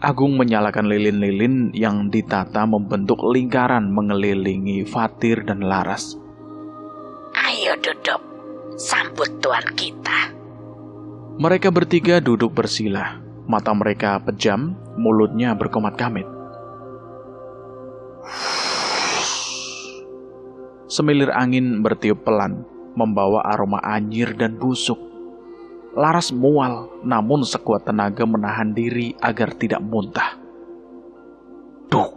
Speaker 1: Agung menyalakan lilin-lilin yang ditata membentuk lingkaran mengelilingi Fatir dan Laras.
Speaker 4: Ayo duduk, sambut tuan kita.
Speaker 1: Mereka bertiga duduk bersila. Mata mereka pejam, mulutnya berkomat-kamit. Semilir angin bertiup pelan, membawa aroma anyir dan busuk. Laras mual, namun sekuat tenaga menahan diri agar tidak muntah. Duk,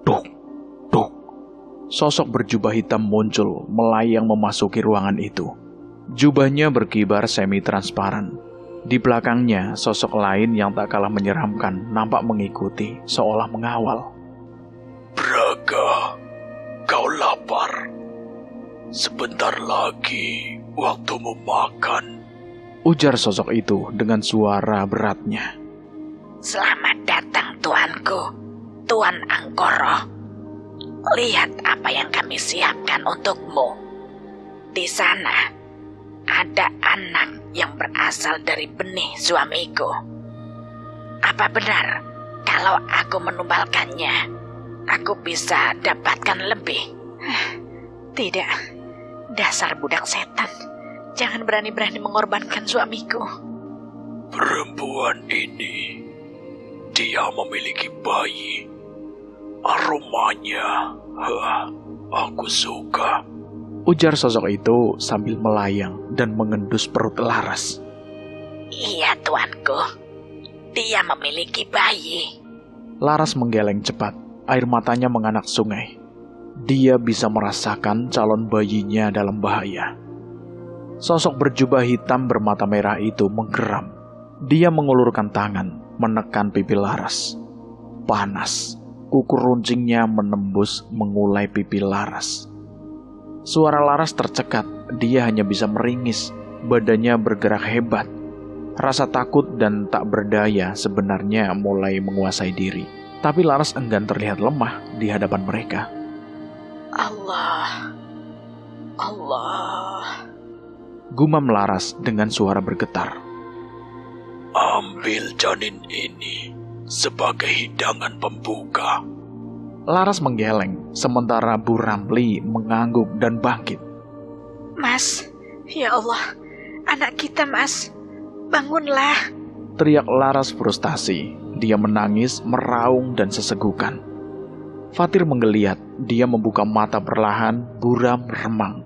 Speaker 1: duk, duk. Sosok berjubah hitam muncul, melayang memasuki ruangan itu. Jubahnya berkibar semi-transparan. Di belakangnya, sosok lain yang tak kalah menyeramkan nampak mengikuti, seolah mengawal.
Speaker 3: Braga, kau lapar. Sebentar lagi waktumu makan,
Speaker 1: ujar sosok itu dengan suara beratnya.
Speaker 4: Selamat datang tuanku, Tuan Angkoro. Lihat apa yang kami siapkan untukmu. Di sana ada anak yang berasal dari benih suamiku. Apa benar kalau aku menumbalkannya, aku bisa dapatkan lebih?
Speaker 2: Tidak, dasar budak setan. Jangan berani-berani mengorbankan suamiku.
Speaker 3: perempuan ini, dia memiliki bayi. Aromanya, aku suka.
Speaker 1: Ujar sosok itu sambil melayang dan mengendus perut Laras.
Speaker 4: Iya tuanku, dia memiliki bayi.
Speaker 1: Laras menggeleng cepat, air matanya menganak sungai. Dia bisa merasakan calon bayinya dalam bahaya. Sosok berjubah hitam bermata merah itu menggeram. Dia mengulurkan tangan, menekan pipi Laras. Panas, kuku runcingnya menembus mengulai pipi Laras. Suara Laras tercekat, dia hanya bisa meringis, badannya bergerak hebat. Rasa takut dan tak berdaya sebenarnya mulai menguasai diri. Tapi Laras enggan terlihat lemah di hadapan mereka.
Speaker 2: Allah,
Speaker 1: Gumam Laras dengan suara bergetar.
Speaker 3: Ambil janin ini sebagai hidangan pembuka.
Speaker 1: Laras menggeleng, sementara Bu Ramli mengangguk dan bangkit.
Speaker 2: Mas, ya Allah, anak kita Mas, bangunlah.
Speaker 1: Teriak Laras frustasi. Dia menangis, meraung dan sesegukan. Fatir menggeliat, dia membuka mata perlahan, buram remang.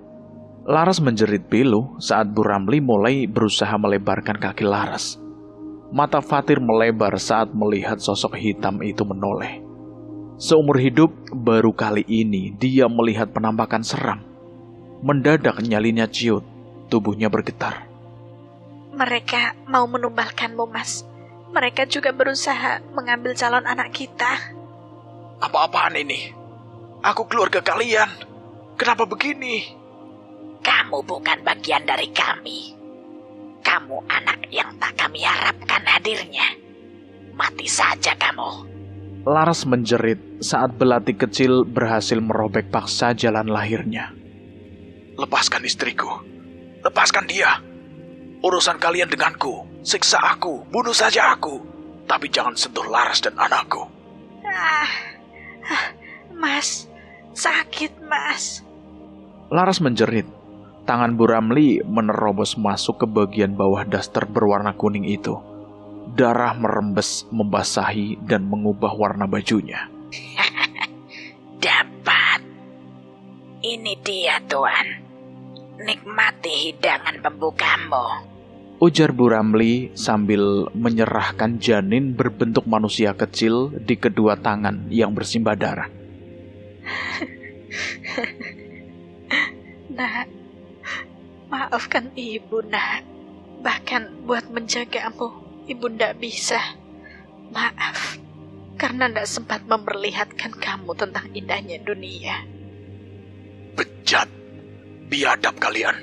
Speaker 1: Laras menjerit pilu saat Bu Ramli mulai berusaha melebarkan kaki Laras. Mata Fatir melebar saat melihat sosok hitam itu menoleh. Seumur hidup, baru kali ini dia melihat penampakan seram. Mendadak nyalinya ciut, tubuhnya bergetar.
Speaker 2: Mereka mau menumbalkanmu Mas. Mereka juga berusaha mengambil calon anak kita.
Speaker 3: Apa-apaan ini? Aku keluarga kalian. Kenapa begini?
Speaker 4: Kamu bukan bagian dari kami. Kamu anak yang tak kami harapkan hadirnya. Mati saja kamu.
Speaker 1: Laras menjerit saat belati kecil berhasil merobek paksa jalan lahirnya.
Speaker 3: Lepaskan istriku. Lepaskan dia. Urusan kalian denganku. Siksa aku. Bunuh saja aku. Tapi jangan sentuh Laras dan anakku.
Speaker 2: Mas, sakit Mas.
Speaker 1: Laras menjerit. Tangan Bu Ramli menerobos masuk ke bagian bawah daster berwarna kuning itu. Darah merembes, membasahi, dan mengubah warna bajunya.
Speaker 4: Dapat. Ini dia Tuan. Nikmati hidangan pembukamu.
Speaker 1: Ujar Bu Ramli sambil menyerahkan janin berbentuk manusia kecil di kedua tangan yang bersimbah darah.
Speaker 2: Nak, maafkan ibu nak. Bahkan buat menjagamu, ibu ndak bisa. Maaf, karena ndak sempat memperlihatkan kamu tentang indahnya dunia.
Speaker 3: Bejat. Biadab kalian.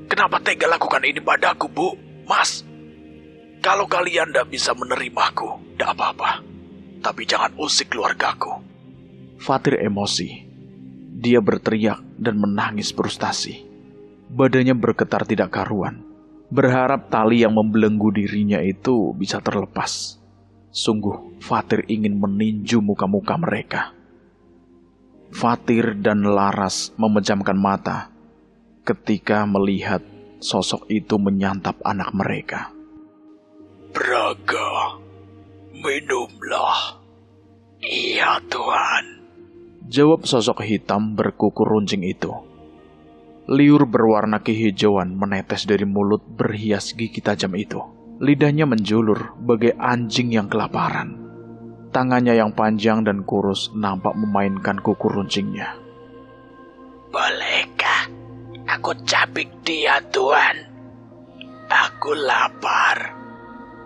Speaker 3: Kenapa tega lakukan ini padaku, Bu? Mas, kalau kalian tidak bisa menerimaku, tidak apa-apa. Tapi jangan usik keluargaku.
Speaker 1: Fatir emosi. Dia berteriak dan menangis frustasi. Badannya bergetar tidak karuan. Berharap tali yang membelenggu dirinya itu bisa terlepas. Sungguh, Fatir ingin meninju muka-muka mereka. Fatir dan Laras memejamkan mata ketika melihat sosok itu menyantap anak mereka.
Speaker 3: Braga, minumlah.
Speaker 4: Iya Tuan.
Speaker 1: jawab sosok hitam berkuku runcing itu. Liur berwarna kehijauan menetes dari mulut berhias gigi tajam itu. Lidahnya menjulur bagai anjing yang kelaparan. Tangannya yang panjang dan kurus nampak memainkan kuku runcingnya.
Speaker 4: Bolehkah aku cabik dia, Tuan? Aku lapar.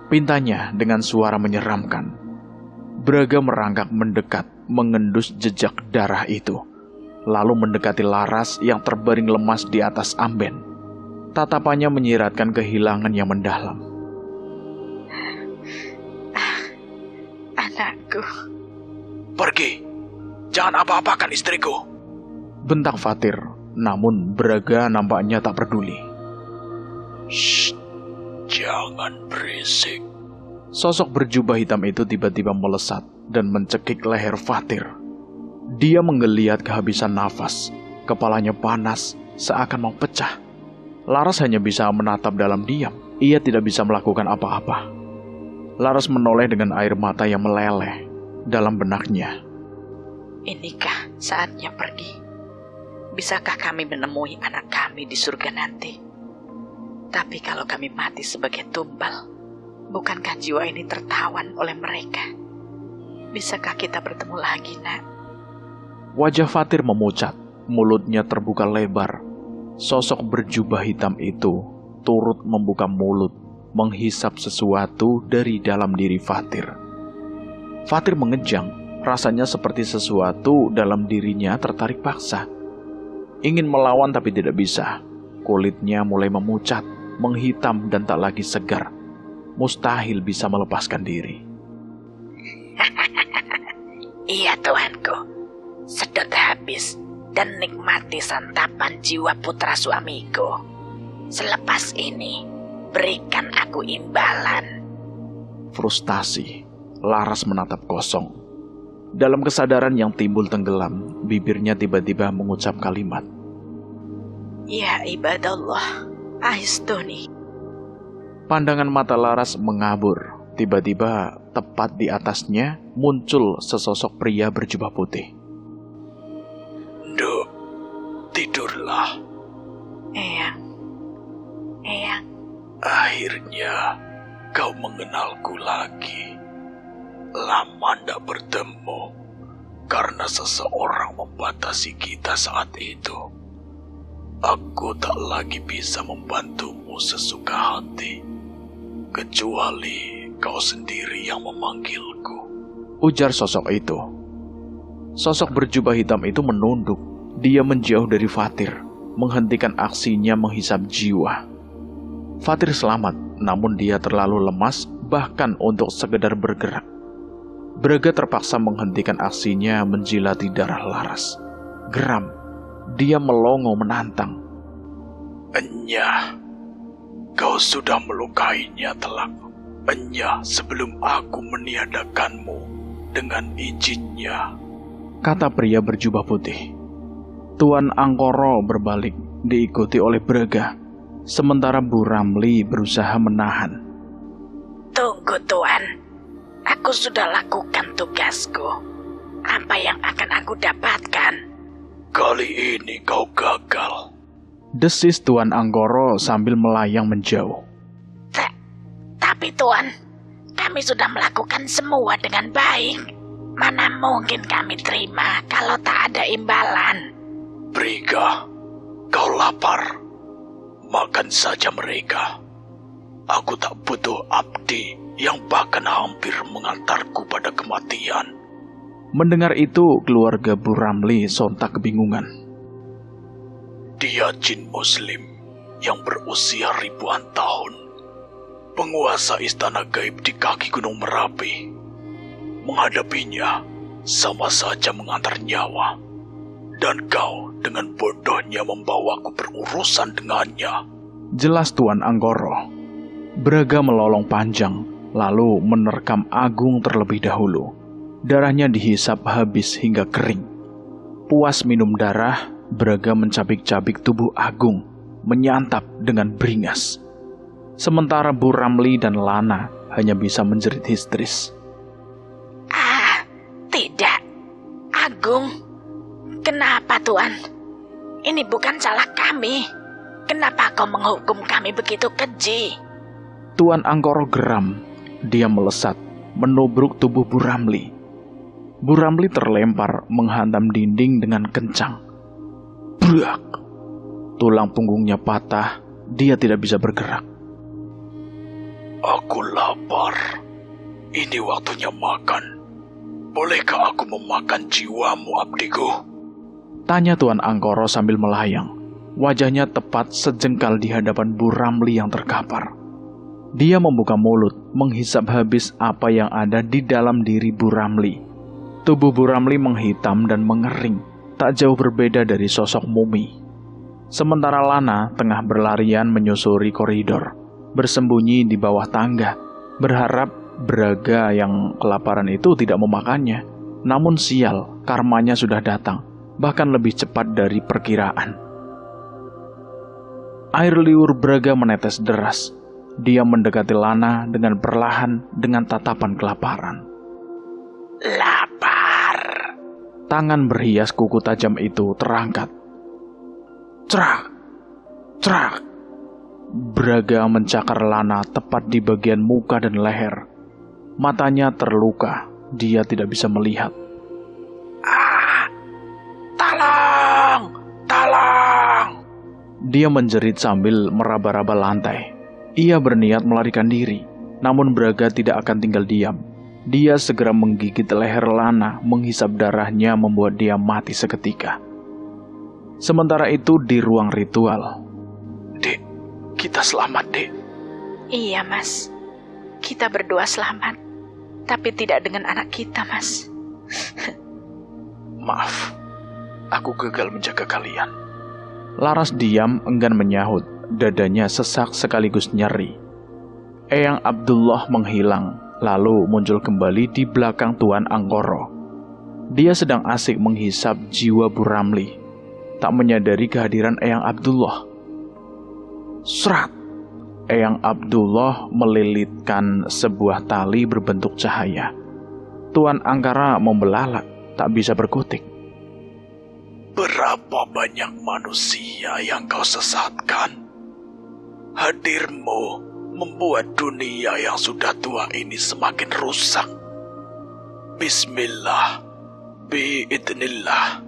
Speaker 1: Pintanya dengan suara menyeramkan. Braga merangkak mendekat, mengendus jejak darah itu. Lalu mendekati Laras yang terbaring lemas di atas amben. Tatapannya menyiratkan kehilangan yang mendalam.
Speaker 2: Anakku.
Speaker 3: Pergi, jangan apa-apakan istriku.
Speaker 1: Bentak Fatir, namun Braga nampaknya tak peduli.
Speaker 3: Shh, jangan berisik.
Speaker 1: Sosok berjubah hitam itu tiba-tiba melesat dan mencekik leher Fatir. Dia menggeliat kehabisan nafas, kepalanya panas, seakan mau pecah. Laras hanya bisa menatap dalam diam, ia tidak bisa melakukan apa-apa. Laras menoleh dengan air mata yang meleleh dalam benaknya.
Speaker 2: Inikah saatnya pergi? Bisakah kami menemui anak kami di surga nanti? Tapi kalau kami mati sebagai tumbal, bukankah jiwa ini tertawan oleh mereka? Bisakah kita bertemu lagi, Nak?
Speaker 1: Wajah Fatir memucat, mulutnya terbuka lebar. Sosok berjubah hitam itu turut membuka mulut, menghisap sesuatu dari dalam diri Fatir. Fatir mengejang, rasanya seperti sesuatu dalam dirinya tertarik paksa. Ingin melawan tapi tidak bisa. Kulitnya mulai memucat, menghitam dan tak lagi segar. Mustahil bisa melepaskan diri.
Speaker 2: Iya, Tuanku. Sedot habis dan nikmati santapan jiwa putra suamiku. Selepas ini, berikan aku imbalan.
Speaker 1: Frustasi, Laras menatap kosong. Dalam kesadaran yang timbul tenggelam, bibirnya tiba-tiba mengucap kalimat.
Speaker 2: Ya ibadallah, ahistuni.
Speaker 1: Pandangan mata Laras mengabur. Tiba-tiba, tepat di atasnya, muncul sesosok pria berjubah putih.
Speaker 3: Duk, tidurlah.
Speaker 2: Eyang.
Speaker 3: Akhirnya kau mengenalku lagi. Lama ndak bertemu karena seseorang membatasi kita saat itu. Aku tak lagi bisa membantumu sesuka hati, kecuali kau sendiri yang memanggilku.
Speaker 1: Ujar sosok itu. Sosok berjubah hitam itu menunduk. Dia menjauh dari Fatir, menghentikan aksinya menghisap jiwa. Fatir selamat, namun dia terlalu lemas bahkan untuk sekedar bergerak. Braga terpaksa menghentikan aksinya menjilati darah Laras. Geram, dia melongo menantang.
Speaker 3: Enyah, kau sudah melukainya telak. Enyah sebelum aku meniadakanmu dengan izinnya.
Speaker 1: Kata pria berjubah putih. Tuan Angkoro berbalik diikuti oleh Braga. Sementara Bu Ramli berusaha menahan.
Speaker 2: Tunggu, Tuan. Aku sudah lakukan tugasku. Apa yang akan aku dapatkan?
Speaker 3: Kali ini kau gagal.
Speaker 1: Desis Tuan Anggoro sambil melayang menjauh.
Speaker 2: Tapi Tuan, kami sudah melakukan semua dengan baik. Mana mungkin kami terima kalau tak ada imbalan?
Speaker 3: Briga, kau lapar. Makan saja mereka. Aku tak butuh abdi yang bahkan hampir mengantarku pada kematian.
Speaker 1: Mendengar itu, keluarga Bu Ramli sontak kebingungan.
Speaker 3: Dia jin muslim yang berusia ribuan tahun. Penguasa istana gaib di kaki Gunung Merapi. Menghadapinya sama saja mengantar nyawa. Dan kau dengan bodohnya membawaku berurusan dengannya.
Speaker 1: Jelas Tuan Anggoro. Braga melolong panjang, lalu menerkam Agung terlebih dahulu. Darahnya dihisap habis hingga kering. Puas minum darah, Braga mencabik-cabik tubuh Agung, menyantap dengan beringas. Sementara Bu Ramli dan Lana hanya bisa menjerit histeris.
Speaker 2: Tidak. Agung, apa, Tuan? Ini bukan salah kami. Kenapa kau menghukum kami begitu keji?
Speaker 1: Tuan Anggoro geram. Dia melesat, menubruk tubuh Bu Ramli. Bu Ramli terlempar menghantam dinding dengan kencang. Brak! Tulang punggungnya patah, dia tidak bisa bergerak.
Speaker 3: Aku lapar. Ini waktunya makan. Bolehkah aku memakan jiwamu, abdiku?
Speaker 1: Tanya Tuan Anggoro sambil melayang. Wajahnya tepat sejengkal di hadapan Bu Ramli yang terkapar. Dia membuka mulut, menghisap habis apa yang ada di dalam diri Bu Ramli. Tubuh Bu Ramli menghitam dan mengering, tak jauh berbeda dari sosok mumi. Sementara Lana tengah berlarian menyusuri koridor, bersembunyi di bawah tangga, berharap Braga yang kelaparan itu tidak memakannya. Namun sial, karmanya sudah datang, bahkan lebih cepat dari perkiraan. Air liur Braga menetes deras. Dia mendekati Lana dengan perlahan dengan tatapan kelaparan.
Speaker 2: Lapar.
Speaker 1: Tangan berhias kuku tajam itu terangkat. Cerak! Cerak! Braga mencakar Lana tepat di bagian muka dan leher. Matanya terluka, dia tidak bisa melihat.
Speaker 3: Tolong! Tolong!
Speaker 1: Dia menjerit sambil meraba-raba lantai. Ia berniat melarikan diri, namun Braga tidak akan tinggal diam. Dia segera menggigit leher Lana, menghisap darahnya membuat dia mati seketika. Sementara itu di ruang ritual.
Speaker 3: Dek, kita selamat, Dek.
Speaker 2: Iya, Mas. Kita berdua selamat, tapi tidak dengan anak kita, Mas.
Speaker 3: Maaf, aku gagal menjaga kalian.
Speaker 1: Laras diam, enggan menyahut. Dadanya sesak sekaligus nyeri. Eyang Abdullah menghilang, lalu muncul kembali di belakang Tuan Anggoro. Dia sedang asik menghisap jiwa Bu Ramli, tak menyadari kehadiran Eyang Abdullah. Serat! Eyang Abdullah melilitkan sebuah tali berbentuk cahaya. Tuan Angkara membelalak, tak bisa berkutik.
Speaker 3: Berapa banyak manusia yang kau sesatkan? Hadirmu membuat dunia yang sudah tua ini semakin rusak. Bismillah, biidnillah,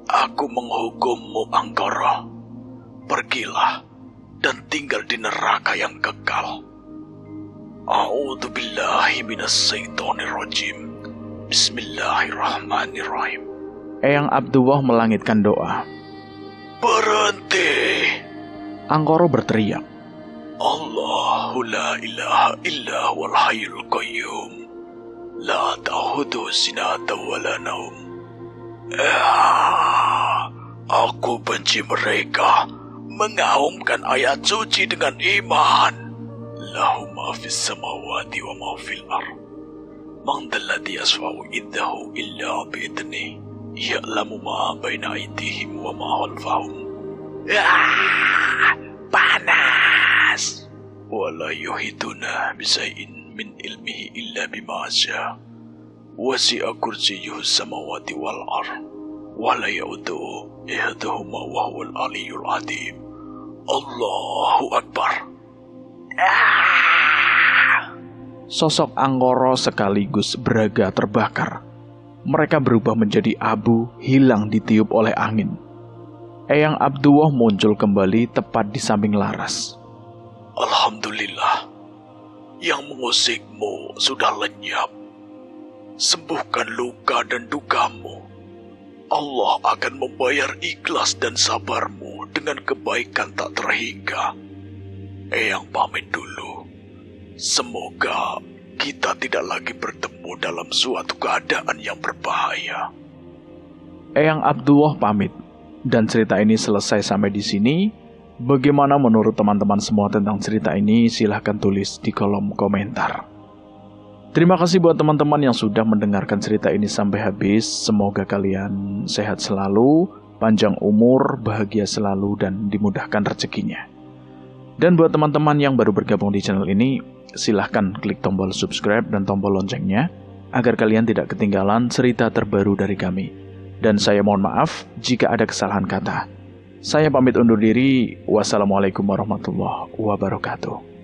Speaker 3: aku menghukummu, Anggoro. Pergilah dan tinggal di neraka yang kekal. A'udzubillahi minasyaitonirrajim. Bismillahirrahmanirrahim.
Speaker 1: Eyang Abdullah melangitkan doa.
Speaker 3: Berhenti!
Speaker 1: Anggoro berteriak.
Speaker 3: Allahu la ilaha illa huwal hayyul qayyum. La ta'khudhuhu sinatun wa la naum. Aku benci mereka mengaumkan ayat suci dengan iman. Lahu ma fis samawati wa ma fil ardh. Man dzalladzi yashfa'u indahu illa bi'idhnihi. Ya'lamu ma baina aydihim wa ma khalfahum. Panas. Wala yuhituna bisai'in min ilmihi illa bima syaa. Wasi'a kursiyyuhu samawati wal ardh. Wala ya'uduhu ihdahuma wa huwal aliyyul azim. Allahu Akbar.
Speaker 1: Sosok Anggoro sekaligus Braga terbakar. Mereka berubah menjadi abu, hilang ditiup oleh angin. Eyang Abdullah muncul kembali tepat di samping Laras.
Speaker 3: Alhamdulillah, yang mengusikmu sudah lenyap. Sembuhkan luka dan dukamu. Allah akan membayar ikhlas dan sabarmu dengan kebaikan tak terhingga. Eyang pamit dulu. Semoga kita tidak lagi bertemu dalam suatu keadaan yang berbahaya.
Speaker 1: Eyang Abdullah pamit. Dan cerita ini selesai sampai di sini. Bagaimana menurut teman-teman semua tentang cerita ini? Silahkan tulis di kolom komentar. Terima kasih buat teman-teman yang sudah mendengarkan cerita ini sampai habis. Semoga kalian sehat selalu, panjang umur, bahagia selalu, dan dimudahkan rezekinya. Dan buat teman-teman yang baru bergabung di channel ini, silahkan klik tombol subscribe dan tombol loncengnya, agar kalian tidak ketinggalan cerita terbaru dari kami. Dan saya mohon maaf jika ada kesalahan kata. Saya pamit undur diri. Wassalamualaikum warahmatullahi wabarakatuh.